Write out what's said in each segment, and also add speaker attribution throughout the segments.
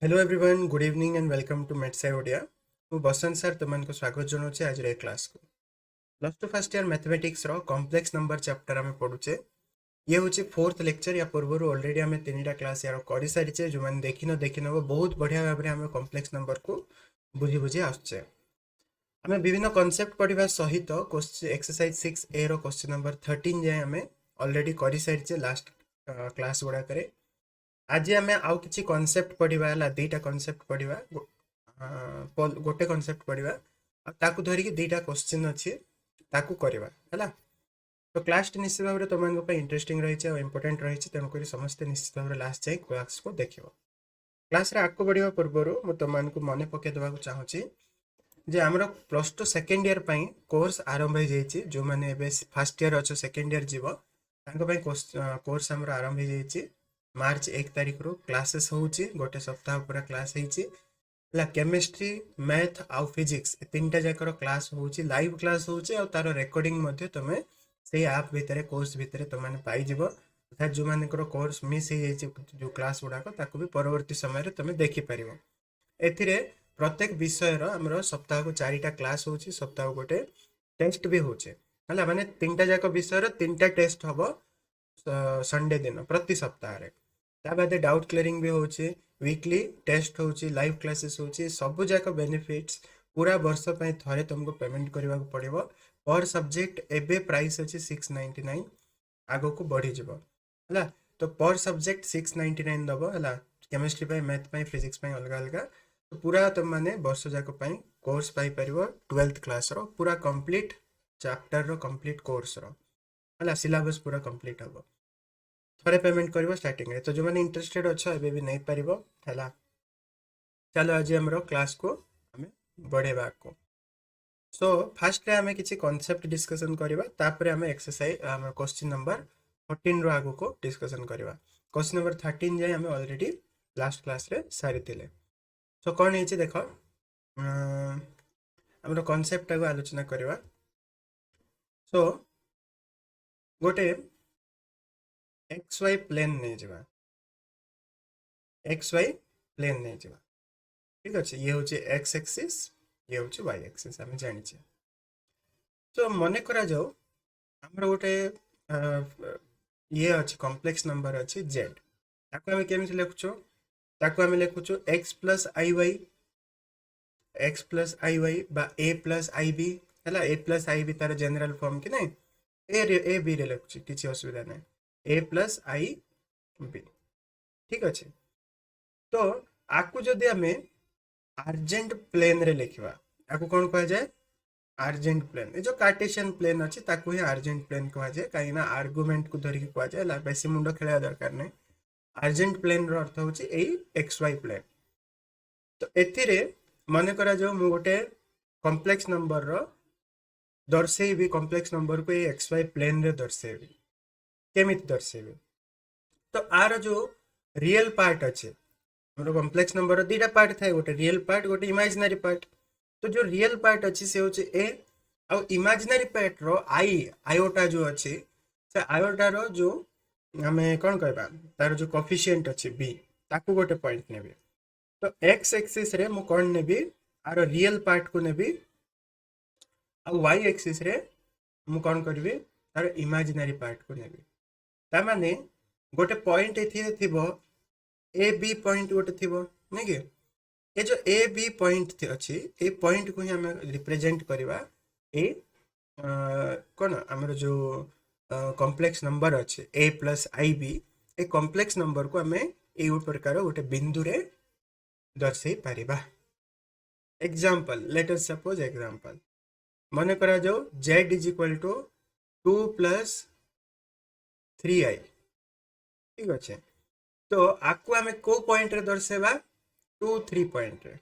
Speaker 1: Hello everyone, good evening and welcome to मेटसाई ओडिया। मु Basant sir तुमको स्वागत जनाऊे आज ए क्लास को। Plus two first year mathematics रो कॉम्प्लेक्स नंबर चैप्टर आम पढ़ुचे। ये हूँ फोर्थ लेक्चर। या पूर्व ऑलरेडी आम 3टा क्लास यार कर सारी। जो मैंने देखिन बहुत बढ़िया भाव में आम कॉम्प्लेक्स नंबर को बुझी बुझी आसुचे। आम विभिन्न कॉन्सेप्ट पढ़ा सहित एक्सरसाइज 6A रो क्वेश्चन नंबर 13 जाए आम ऑलरेडी कर सारी लास्ट क्लास गुड़ाक। आज आम आउ कि कॉन्सेप्ट पढ़ा दुईटा कॉन्सेप्ट पढ़ा। गोटे कॉन्सेप्ट पढ़ा ताकू धरिकी दुईटा क्वेश्चन अच्छी ताकू करवा है। तो क्लास निश्चित भाव में तुम इंटरेस्टिंग रही है और इंपोर्टेंट रही है। तेणुक समस्ते निश्चित भाव में लास्ट जाए क्लास को देख। क्लास आग बढ़ा पूर्व मुझे तुमको मन पकई देवा चाहूँगी जे आमर plus two second year course आरंभ हो जाए। जो मैंने फर्स्ट ईयर अच्छे सेकेंड ईयर जीव कोर्स आमर आरंभ हो जाए। मार्च 1 तारिख रू क्लासेस होची। गोटे सप्ताह पूरा क्लास होची। केमिस्ट्री मैथ आउ फिजिक्स तीनटा जाकर क्लास होची, लाइव क्लास होची और तार रेकॉर्डिंग मध्य तुमे से ऐप भितर कोर्स भितर तुम पाइज। अर्थात जो मानकर कोर्स मिस हो जो क्लास गुड़ाक ताकू भी परवर्ती समय तुम देखिपर। एथिरे प्रत्येक विषय आमर सप्ताह को 4टा क्लास होची, सप्ताह गोटे टेस्ट भी होचे है। माने 3टा जाक विषय 3टा टेस्ट हम संडे दिन प्रति सप्ताह रे। ता बाद डाउट क्लियरिंग भी होची, वीकली टेस्ट होची, लाइव क्लासेस होची। सब जाक बेनिफिट्स पूरा वर्ष पे थरे तुमको पेमेंट करने को पड़ो। पर सब्जेक्ट एबे प्राइस अच्छे 699, आगो को बढ़ी जीवो है। तो पर सब्जेक्ट 699 दब है। केमिस्ट्री मैथ फिजिक्स अलग अलग। तो पूरा तुम मैंने वर्ष जाक कोर्स पाइपर 12th क्लास रो पूरा कंप्लीट चैप्टर रो कंप्लीट कोर्स रो है। सिलेबस पूरा कंप्लीट हम थोड़े पेमेंट कर स्टार्टिंग में। तो जो मैंने इंटरेस्टेड अच्छा एबे भी नहीं पारिबो है। चलो आज हम क्लास को हमें बढ़ेबा को। सो फास्ट आम किसी कॉन्सेप्ट डिस्कशन करवा, तापर आम एक्सरसाइज क्वेश्चन नंबर 14 रो आगु को डिस्कशन करवा। क्वेश्चन नंबर 13 जाए आम ऑलरेडी लास्ट क्लास रे सारी थिले। सो कौन है देख आम कॉन्सेप्ट को आलोचना करवा। सो गोटे एक्स वाई प्लेन नहीं जावा, एक्स वाई प्लेन नहीं जावा। ठीक अच्छे, ये हूँ एक्स एक्सिस, ये हूँ वाई एक्सिस आम जानी। तो मन करा जाओ आमर गोटे ये अच्छे कॉम्प्लेक्स नंबर अच्छे जेड। ताको आम केमी लिखुचु, ताको आम लिखुचु एक्स प्लस आई वाई, एक्स प्लस आई वाई बा ए प्लस आई बी है। ए प्लस आई बी तार जनरल फॉर्म कि नहीं, ए बी रे लिखुची, किसी असुविधा नहीं। ए प्लस आई बी ठीक अच्छे। तो आपको जदि आम आर्जेंट प्लेन रे लिखा, आपको कौन कह जाए आर्जेंट प्लेन। ये जो कार्टेशियन प्लेन अच्छी ताकू ही आर्जेंट प्लेन कह जाए, कहीं आर्गुमेंट को धरिकी कह जाए। बेसी मुंड खेल दरकार नहीं। आर्जेंट प्लेन रो अर्थ हूँ एक्स वाई प्लेन। तो एथिरे मन करा जाओ मु गोटे कॉम्प्लेक्स नंबर रो दर्शेबी, कॉम्प्लेक्स नंबर को एक्स वाई प्लेन रे दर्शेबी। केमिति दर्शेबी? तो आर जो रियल पार्ट अच्छे, मोर कॉम्प्लेक्स नंबर दुईटा पार्ट थाए, गोटे रियल पार्ट गोटे इमेजिनरी पार्ट। तो जो रियल पार्ट अच्छी से होचे ए, आउ इमेजिनरी पार्ट रो आई आयोटा जो अच्छे से आयोटा रो जो हमें कौन कहबा तार जो कोफिशिएंट अच्छे बी, ताकू गोटे पॉइंट नेबी। तो एक्स एक्सिस रे मु कौन नेबी आर रियल पार्ट को नेबी, आउ वाई एक्सिस रे मु कौन करबी तार इमेजिनरी पार्ट को नेबी। ता माने गोटे पॉइंट एथिरे थिबो, ए बी पॉइंट गोटे थिबो नहीं कि ये जो ए बी पॉइंट अच्छी, ये पॉइंट को ही आम रिप्रेजेंट करवा ए कौन आमर जो कॉम्प्लेक्स नंबर अच्छे ए प्लस आई बी। ए कॉम्प्लेक्स नंबर को आम ये प्रकार गोटे बिंदु रे दर्शे पारिबा। Example let us suppose example मन करा जाओ z is equal to 2 plus 3i। ठीक अच्छे। तो आपको आम को पॉइंट रे दर्शेबा 2 3 पॉइंट रे।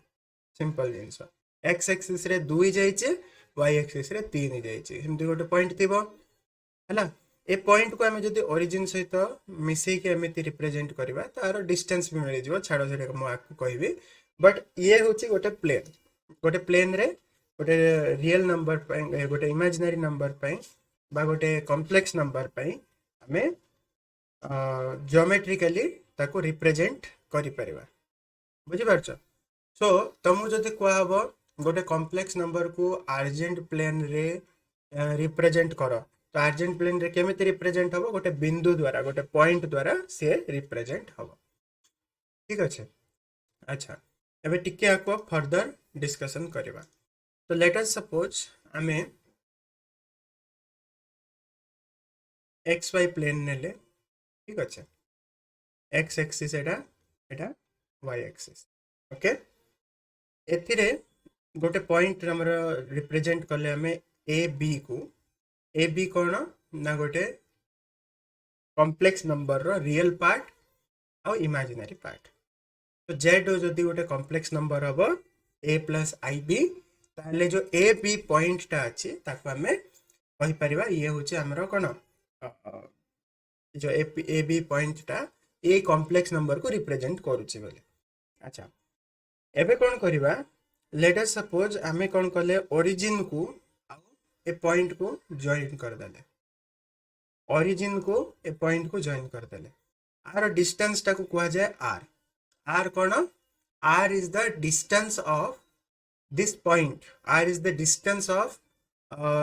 Speaker 1: सिंपल जिनस एक्स एक्सिस रे 2 जाइए, वाई एक्सिस रे 3 जाइए, सेमती गोटे पॉइंट थी है। ए पॉइंट को आम जब ओरिजिन सहित मिसेक एमती रिप्रेजेंट करवा तार डिस्टेंस भी मिल जाए। छाड़ से मुझे कहबी, बट ये हूँ गोटे प्लेन, गोटे प्लेन रे गोटे रियल नंबर गोटे इमेजिनरी नंबर बा गोटे कॉम्प्लेक्स नंबर आम जियोमेट्रिकली ताको रिप्रेजेंट करि परिबा। बुझिपारछ। सो तुमको जदि कहब गोटे कॉम्प्लेक्स नंबर को आर्जेंट प्लेन रे रिप्रेजेंट कर, तो आर्जेंट प्लेन रे केमिति रिप्रेजेंट हबो, गोटे बिंदु द्वारा गोटे पॉइंट द्वारा से रिप्रेजेंट हबो। ठीक अच्छे। अच्छा, एबे टिके आको फर्दर डिस्कशन करबा। तो लेट अस सपोज आमे एक्स वाई प्लेन नेले। ठीक अच्छे, x axis iota y axis. Okay, एथिरे गोटे पॉइंट हमर रिप्रेजेंट कले हमें ए बी को। ए बी कौन ना गोटे कॉम्प्लेक्स नंबर रो रियल पार्ट और इमेजिनरी पार्ट। तो जेड जदि गोटे कॉम्प्लेक्स नंबर हम ए प्लस आई बी, ताले जो ए बी पॉइंट टा अच्छी ताको हमें कहि परिबा ये होचे हमरो कोन जो ए बी पॉइंट टा ए कॉम्प्लेक्स नंबर को रिप्रेजेंट करूची बोले। अच्छा, एबे कौन करिबा, लेट अस सपोज आमे कौन कले ओरिजिन को आ ए पॉइंट को जॉइन कर देले। ओरिजिन को ए पॉइंट को जॉइन कर देले। आर डिस्टेंस टा को कहा जाए आर। आर कौन, R is the distance of this point. R is the distance of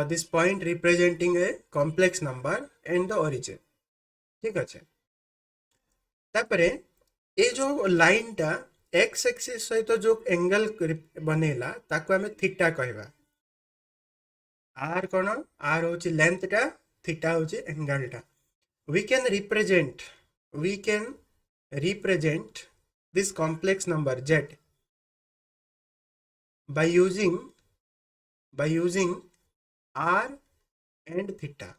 Speaker 1: this point representing a complex number and the origin. ठीक अच्छे। तापरे ए जो लाइन टा एक्स एक्सिस सहित जो एंगल बनेला ताको हमें थीटा कहबा। आर कौन, आर होची लेंथ टा, थीटा होची एंगल टा। we can represent this complex number z by using r and theta।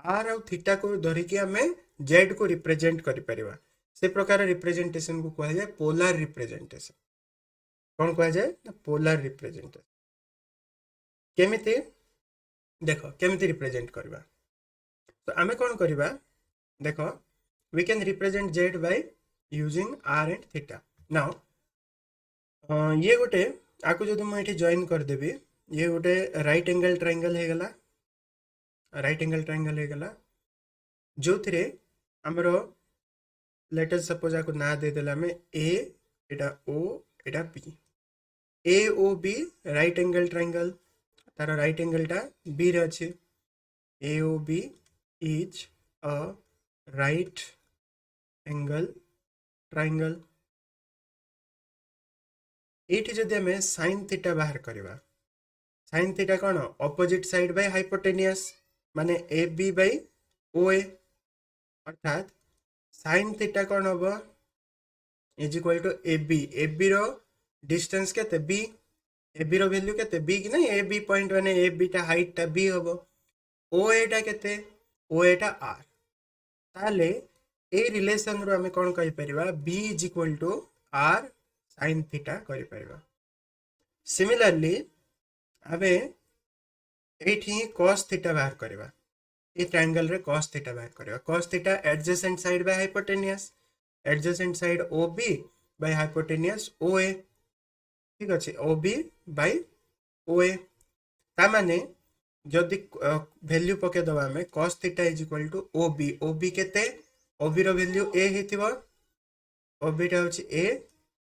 Speaker 1: r और थीटा को धरिकी हमें z को रिप्रेजेंट करि परिबा। से प्रकार रिप्रेजेंटेशन को कहा जाए पोलर रिप्रेजेंटेशन। कौन कहा जाए ना, पोलर रिप्रेजेंटेशन। केमिति देखो केमिति रिप्रेजेंट करबा। तो आमे कौन करबा, देखो we can represent z by using r and theta। now ये गोटे आको जदि मुझे जॉइन कर देबी, ये गोटे राइट एंगल ट्रायंगल हे गला। राइट एंगल ट्रायंगल हे गला जो थिरे हमरो लेट अस सपोज आको ना दे देला में ए, एटा ओ, एटा B. A O B right angle triangle, तार राइट एंगल टा बी रे अछि। A O B is a right angle triangle. एठी जदि हमें sin थीटा बाहर करबा, sin थीटा कौन, ऑपोजिट साइड बाय हाइपोटेनियस माने ए बी बाय ओ ए। अर्थात sin थीटा कौन होबो is equal to A B रो डिस्टेंस केते बी, ए बी रो वैल्यू केते बी कि नहीं, ए बी पॉइंट माने ए बी टा हाइट टा बी होबो। ओ ए टा केते, ओ ए टा आर। ताले ए रिलेशन रो हमें कौन कहि परिबा, B is equal to r sin theta करि परिबा। सिमिलरली हमें एठी cos थीटा बाहर करबा। ए ट्रायंगल रे cos थीटा बाहर करबा। cos theta adjacent side by hypotenuse, adjacent side OB by hypotenuse OA। ठीक अछि, OB बाय OA। ता माने जदि वैल्यू पके दबा में cos theta is equal to OB। OB केते, OB रो वैल्यू A हेतिबो, OB टा होची A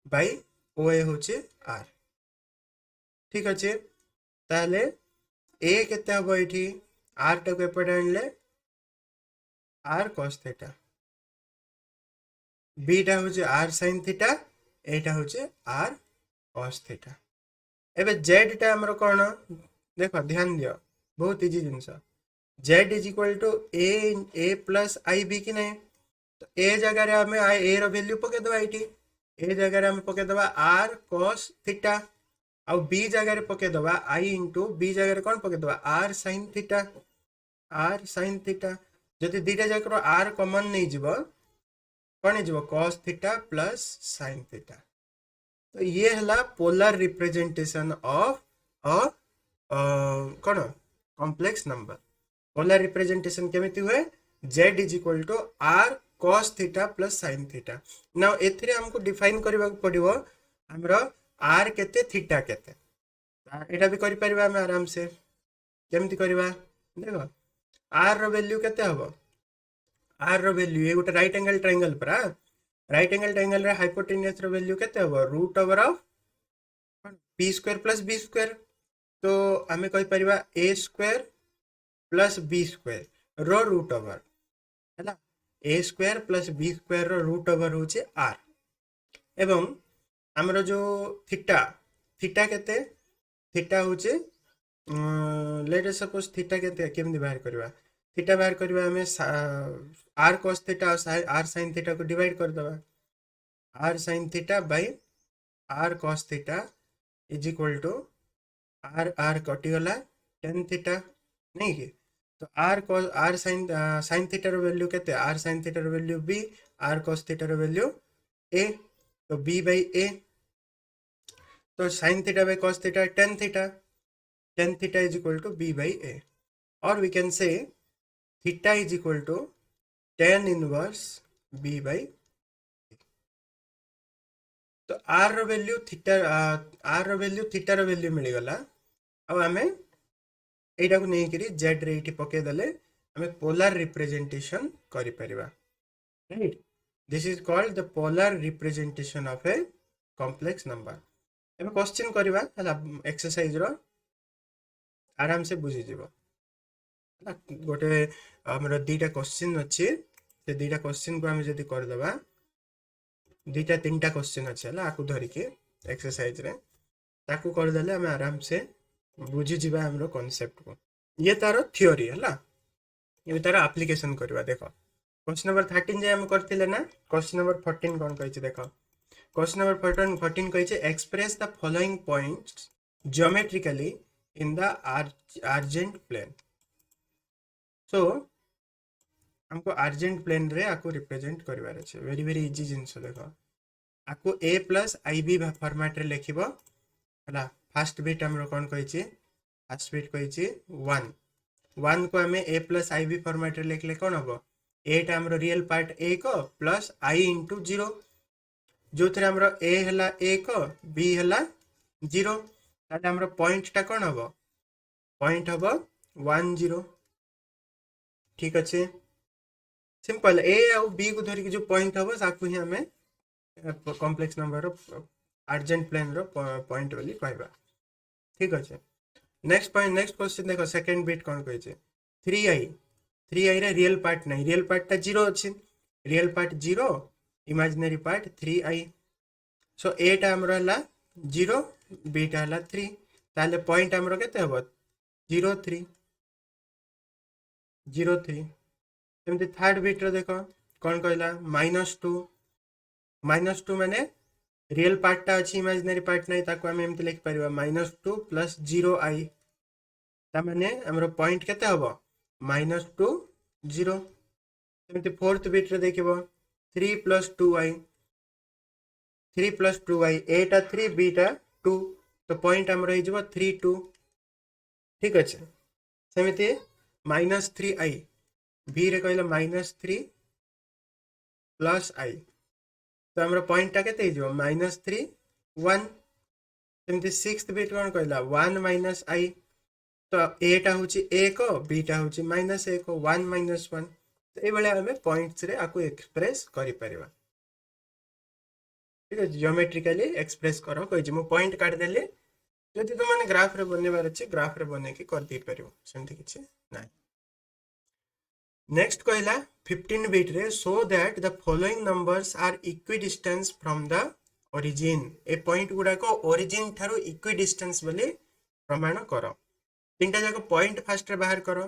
Speaker 1: बाय OA होची R। ठीक अछि, ताले A केते हबो एठी, R टा को एपटे आनले R cos थीटा, B टा होची R sin थीटा, A टा होची R cos थीटा। एबे Z टा हमरो कोन, देखो ध्यान दियो, बहुत easy things. Z is equal to A plus i b कि नहीं। तो ए जगह रे हमें ए रो वैल्यू पके दबा एठी। ए जगह रे हमें पके दबा R cos थीटा, और बी जगह रे पके दबा आई इंटू बी जगह रे कौन पके दबा R sin theta. R sin theta जदि दीटा जाकर R कॉमन नहीं जीवो, कौन है जीवो cos theta plus sin theta. तो ये हला पोलर रिप्रेजेंटेशन ऑफ अ कौन कॉम्प्लेक्स नंबर। पोलर रिप्रेजेंटेशन केमिति हुए, z is equal to r cos theta plus sin theta. Now एथिरे हमको डिफाइन करबा पड़िबो हमरो r केते थीटा केते। एटा भी करि परिबा हम आराम से। केमिति करबा देखो, r रो वैल्यू केते हबो, r रो वैल्यू ए गोटे राइट एंगल ट्रायंगल परा, राइट एंगल ट्रायंगल रे हाइपोटेन्यूस रो वैल्यू केते हबो root over of b square plus b square तो आमे कहि परिबा a square plus b square रो रूट ओवर हैला a square plus b square रो रूट ओवर होचे आर एवं हमरो जो थीटा थीटा केते थीटा होचे लेट अस सपोज थीटा केते केमि बाहर करबा थीटा बाहर करबा हमें r cos theta r sin theta को डिवाइड कर दबा r sin theta by r cos theta is equal to r r कटि गला tan थीटा नहीं कि तो r cos r sin theta रो वैल्यू केते आर sin थीटा रो value b r cos theta रो वैल्यू a तो b बाय a तो sin theta by cos theta tan theta is equal to b by a or we can say theta is equal to tan inverse b by a तो r रो value theta r रो value theta रो value मिल गला अब हमें एटा को नहीं करी z रे इटी पके दले हमें पोलर रिप्रेजेंटेशन करि परिबा right this is called the polar representation of a complex number एबे क्वेश्चन करबा हला एक्सरसाइज रो आराम से बुझी जीव गोटे हमर दीटा क्वेश्चन अच्छे से दीटा क्वेश्चन को हम जदी कर दबा दीटा तीनटा क्वेश्चन अच्छे हला आकु धरि के एक्सरसाइज रे ताकु कर दले हम आराम से बुझी जीवा हमरो कांसेप्ट को ये तारो थ्योरी हला ये तारो एप्लीकेशन करबा देखो क्वेश्चन नंबर 13 जे हम करथिले ना क्वेश्चन नंबर 14 कोन कहै छै देखो क्वेश्चन नंबर 14 कहै छै express the following points geometrically in the argent plane so हमको argent plane रे आको रिप्रेजेंट करबार अछि वेरी वेरी इजी जिंस देखो आको a plus ib फॉर्मेट रे लिखिबो हला फर्स्ट बिट हमरो कोन कहै छी फर्स्ट बिट कहै छी 1 1 को हमें a plus ib फॉर्मेट रे लिखले कोन हबो a टा हमरो रियल पार्ट a को प्लस i into 0 जो थरे हमरो a हला a को b हला 0 ताले हमरो पॉइंट टा कोन हबो पॉइंट हबो 1 0 ठीक अछि सिंपल a और b को धरि के जो पॉइंट हबो साकु ही हमें कॉम्प्लेक्स नंबर रो अर्जेंट प्लेन रो पॉइंट वाली कहबा ठीक अछि नेक्स्ट पॉइंट नेक्स्ट क्वेश्चन देखो सेकंड बिट कोन कहै छै 3i रे रियल पार्ट नहीं रियल पार्ट ता 0 अछि real part 0 imaginary part 3i so a टा हमरो हला 0 b टा हला 3 ताले पॉइंट हमरो केते हबो 0 3 0 3 एमती थर्ड बिट रो देखो कोन कहला -2 माने रियल पार्ट ता अछि इमेजिनरी पार्ट नहीं ताको हम एमती लिख परिबा -2 प्लस 0i ता माने हमरो पॉइंट केते हबो -2 0 एमती फोर्थ बिट रो देखिबो 3 प्लस 2i a टा 3 b टा 2 तो पॉइंट हमरो हो जबो 3 2 ठीक अछि सेमिति -3i b रे कहला -3 प्लस i तो हमरो पॉइंट टा केते हो -3 1 सेमिति सिक्स्थ बिट कोन कहला 1 -i तो a टा होची a को b टा होची -a को 1 -1 तो ए बेले हमें पॉइंट्स रे आको एक्सप्रेस करि परिबा ठीक है ज्योमेट्रिकली एक्सप्रेस करो कोइ जे मो पॉइंट काट देले जदि तो माने ग्राफ रे बनेबार अछि ग्राफ रे बने के कर दी परिबो सेंति किछि नै नेक्स्ट कहला 15 बिट रे so that the following numbers are equidistance from the origin ए पॉइंट गुडा को ओरिजिन थारो इक्विडिस्टेंस बोली प्रमाण करो तीनटा जाको पॉइंट फर्स्ट रे बाहर करो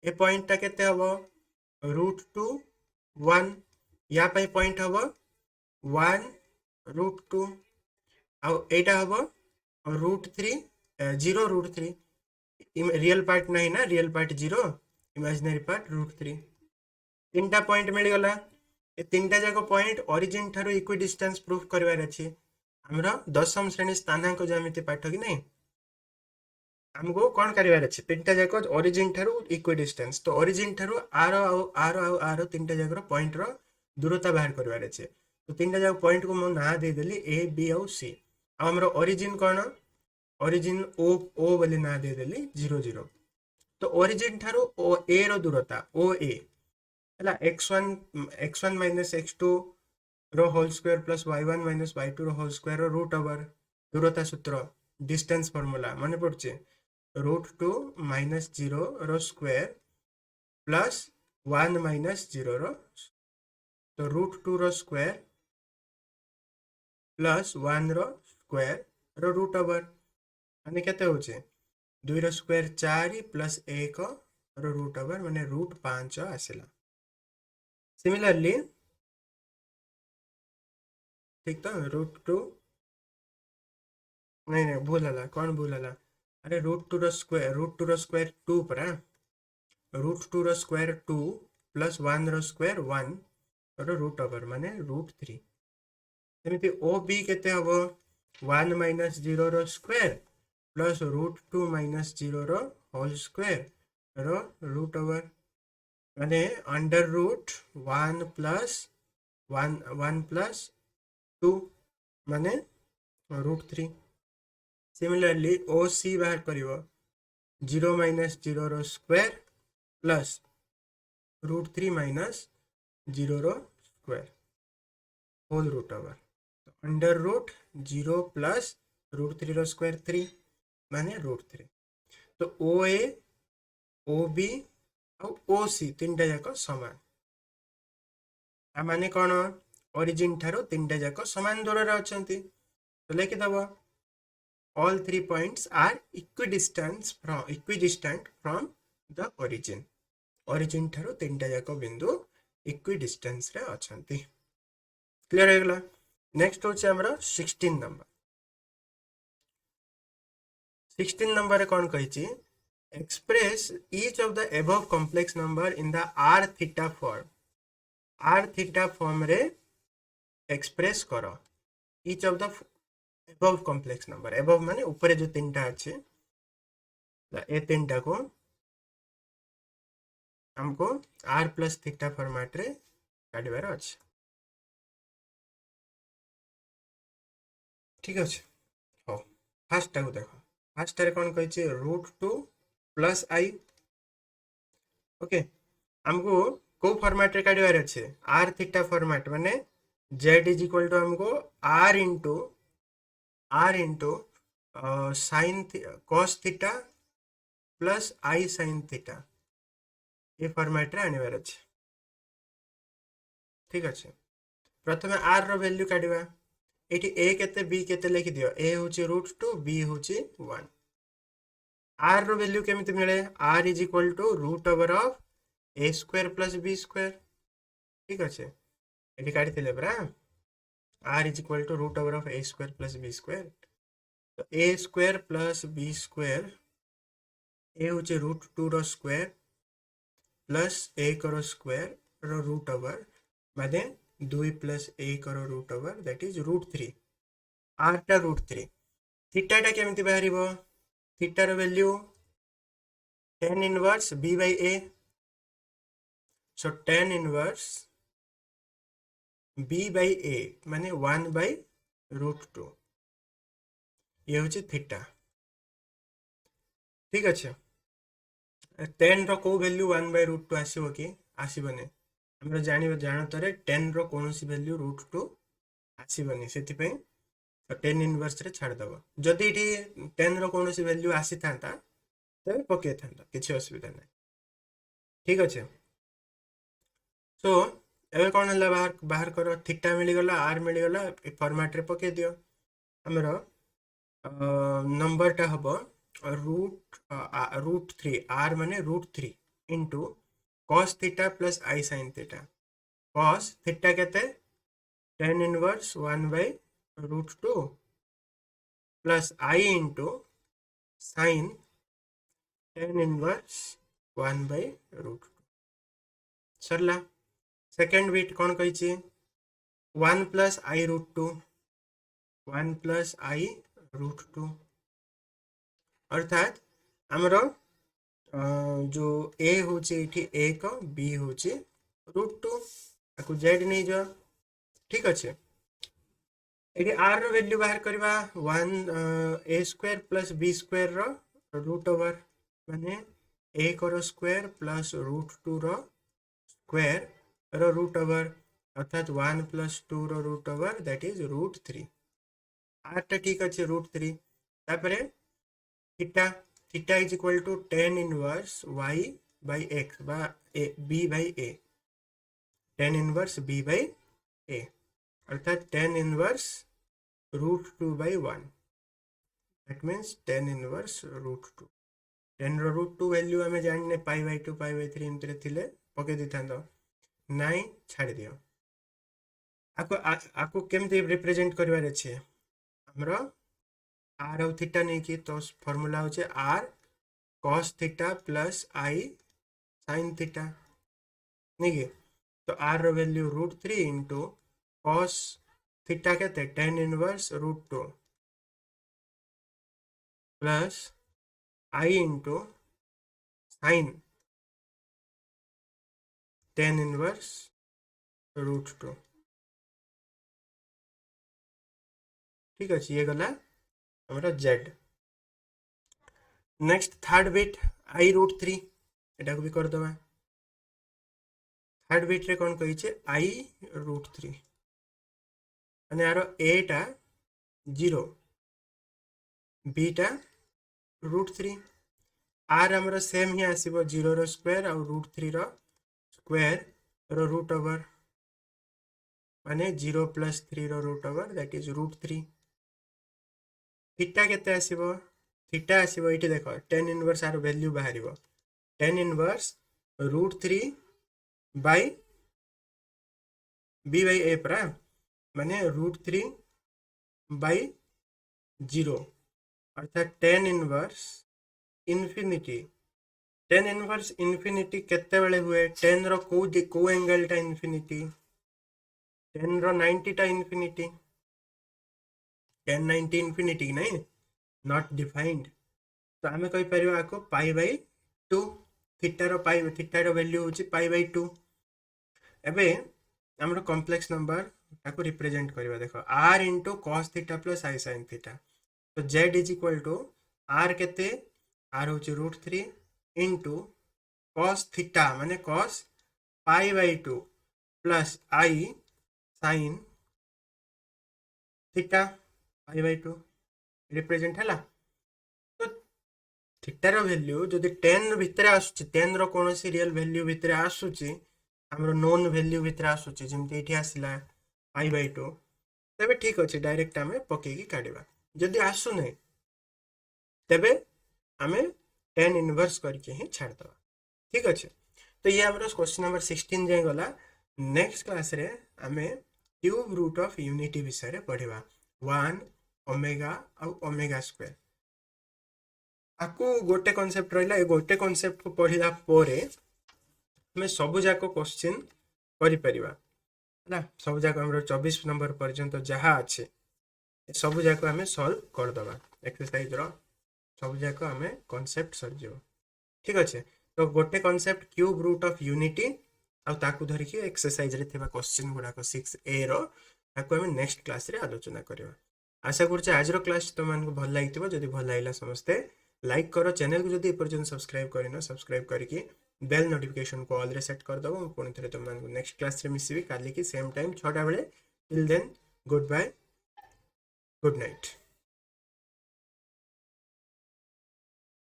Speaker 1: ए पॉइंट ता केते हबो √2 1 या पई पॉइंट हबो 1 √2 आ एटा हबो √3 0 √3 रियल पार्ट नहीं ना रियल पार्ट 0 इमेजिनरी पार्ट √3 तीनटा पॉइंट मिल गला ए तीनटा जाको पॉइंट ओरिजिन थारो इक्विडिस्टेंस प्रूफ करबार अछि हमरा दशम श्रेणी स्थानांक ज्यामिति पाठ कि नहीं हमको कौन करबार अछि तीनटा जाको ओरिजिन थारो इक्विडिस्टेंस तो ओरिजिन थारो आर तीनटा जाको पॉइंट रो दूरता बाहर करबार अछि तो तीनटा जाको पॉइंट को मो ना दे देली ए बी और सी आ हमरो ओरिजिन कोन ओरिजिन ओ बोली ना दे देली 0 0 तो ओरिजिन थारो ओ ए रो दूरता ओ ए हला x1 - x2 रो whole square plus y1 minus y2 रो होल स्क्वायर रो रूट ओवर दूरता सूत्र डिस्टेंस फॉर्मूला मन पड़े √2 माइनस 0 रो स्क्वायर प्लस 1 माइनस 0 रो तो √2 रो स्क्वायर प्लस 1 रो स्क्वायर रो रूट ओवर माने केते होचे 2 रो स्क्वायर 4 प्लस 1 रो रूट ओवर माने √5 आसिला। सिमिलरली ठीक तो √2 नहीं नहीं भूल हला कौन भूल हला अरे √2 रो स्क्वायर 2 परा √2 रो स्क्वायर 2 प्लस 1 रो स्क्वायर 1 रो रूट ओवर माने √3 सेमिति OB केते हबो 1 माइनस 0 रो स्क्वायर प्लस √2 माइनस 0 रो होल स्क्वायर रो रूट ओवर माने अंडर रूट 1 प्लस 1 प्लस 2 माने √3। सिमिलरली OC बाहर करिवो 0 माइनस 0 रो स्क्वायर प्लस √3 माइनस 0 रो square whole root over under root 0 plus √3 रो स्क्वायर 3 माने √3। तो OA OB और OC तीनटा जाक समान आ माने कौन ओरिजिन ठारो तीनटा जाक समान दूर रे अछंती तो लेखि दबो all 3 points are equidistant from the origin ठारो तीनटा जाक बिंदु इक्विडिस्टेंस रे अछंती। क्लियर हो गला। नेक्स्ट होचे हमरा 16 नंबर 16 नंबर रे कोन कहिची express each of the above complex number in the r theta form रे एक्सप्रेस करो each of the above complex number above माने ऊपर जो तीनटा अछि ए तीनटा को हमको r प्लस थीटा फॉर्मेट रे काढिबार अछि। ठीक अछि हो फर्स्ट टाको देखो फर्स्ट रे कोन कहिचे √2 प्लस i ओके हमको को फॉर्मेट रे काढिबार अछि r थीटा फॉर्मेट माने z इज इक्वल टू हमको r into sine cos theta plus i sin theta ये फॉर्मेट रे आनिबार अछि। ठीक अछि प्रथमे r रो वैल्यू काढिबा एटी a केते b केते लिखि दियो a होची √2 b होची 1 r रो वैल्यू केमिति मिले r is equal to root over of a square plus b square. ठीक अछि एटी काढि थिले बरा r is equal to root over of a square plus b square तो a square plus b square a होची √2 रो स्क्वायर प्लस 1 रो स्क्वायर रो रूट ओवर माने 2 प्लस 1 रो root over that is √3 r टा √3 थीटा टा केमिति बाहरिबो थीटा रो value tan inverse b by a so tan inverse b by a माने 1 by √2 ये होची थीटा। ठीक अछि tan रो को वैल्यू 1 by √2 आसीबो कि आसीबने हमरा जानतरे tan रो कोनोसी वैल्यू √2 आसीबनी सेति पे tan इनवर्स रे छाड़ दबो जदी इठी tan रो कोनोसी वैल्यू आसी थांता तबे पके थांता किछि असुविधा नै। ठीक अछि सो एबे कोन हला बाहर करो थीटा मिली गला r मिली गला ए फॉर्मेट रे पके दियो हमरो नंबर टा हबो √3 r माने √3 into cos theta plus i sin theta cos theta केते tan inverse 1 by √2 plus i into sin tan inverse 1 by √2 सरला। सेकंड बिट कौन कही 1 प्लस i √2 1 प्लस i √2 अर्थात हमरो जो a होची इठी 1 b होची √2 आकु z नहीं जो। ठीक अच्छे ये r रो वैल्यू बाहर करबा 1 a square plus b square रो रूट ओवर माने 1 रो स्क्वायर प्लस √2 रो स्क्वायर रो रूट ओवर अर्थात 1 plus 2 root over that is √3 r टा ठीक अच्छे √3 तापर theta theta is equal to tan inverse y by x बा b bye a tan inverse b bye a अर्थात tan inverse √2 by 1 that means tan inverse √2 tan रो √2 value आम जाने π/2 π/3 एमती थे पकई दी था नाई छाड़ दियो आपको केमती रिप्रेजेंट करिवार अच्छे हमरो आर और थीटा नहीं कि तो फॉर्मूला होचे r cos theta plus i sin theta नहीं कि तो आर रो वैल्यू √3 इंटू cos थीटा के tan inverse √2 plus i into sin tan inverse √2 ठीक अच्छे ये गला हमारा Z next third bit i √3 एटा को भी कर दबा थर्ड बिट रे कौन कही आई √3 माने यार ए टा 0 बी टा √3 आर हमर सेम ही आसीबो 0 रो स्क्वायर और √3 रो स्क्वायर रो रूट ओवर माने 0 प्लस 3 रो root over that is √3 theta केते आसीबो थीटा आसीबो एठी देखो tan इनवर्स आर वैल्यू बाहरिबो tan inverse √3 by b bye a प्रा माने √3 बाय 0 अर्थात tan inverse infinity tan inverse infinity केते बेले हुए tan रो को एंगल टा इनफिनिटी tan रो 90 टा इनफिनिटी tan 90 इनफिनिटी नहीं नॉट डिफाइंड तो आम कही पार आपको π/2 थीटा रो वैल्यू होची π/2 एबे हमर कॉम्प्लेक्स नंबर ताको रिप्रेजेंट करबा देखो r into cos theta plus i sin theta तो z is equal to r केते r होची √3 इंटू cos थीटा माने cos π/2 plus i sin theta π/2 represent है तो थीटा रो वैल्यू जदि 10 भितर आसुची 10 रो कोनोसी रियल वैल्यू भितर आसुची हमरो नोन वैल्यू भितर आसुची जेमती एठी आसिला π/2 तबे ठीक अछि डायरेक्ट हमें पके की काढिबा जदि आसु नै तबे हमें tan इनवर्स करके ही छाड़ दबा ठीक अछि तो ये हमरो क्वेश्चन नंबर 16 जाय गला नेक्स्ट क्लास रे हमें क्यूब रूट ऑफ यूनिटी विषय रे पढिबा 1 ओमेगा और ओमेगा स्क्वायर आपको गोटे कॉन्सेप्ट रहिला ए गोटे कॉन्सेप्ट को पढिला पोरे हमें सब जाको क्वेश्चन करि परिबा ना सब जाको हमरो 24 नंबर पर्यंत जहा अछि सब जाको हमें सॉल्व कर दबा एक्सरसाइज रो सब जाको हमें कॉन्सेप्ट सर जो ठीक अछि तो गोटे concept cube root of unity आ ताकू धरि के एक्सरसाइज रे थिबा क्वेश्चन गुडा को 6a रो ताकू हमें नेक्स्ट क्लास रे आलोचना करबा आशा करछे आज रो क्लास तो मन को भल लागितबो जदि भल लागिला समस्ते लाइक करो चैनल को जदि पर्यंत सब्सक्राइब करिनो सब्सक्राइब करके बेल नोटिफिकेशन को ऑल रे सेट कर दबो पुणी थरे तुम मन को नेक्स्ट क्लास रे मिसिबी काली की सेम टाइम 6टा बेले till then goodbye good night.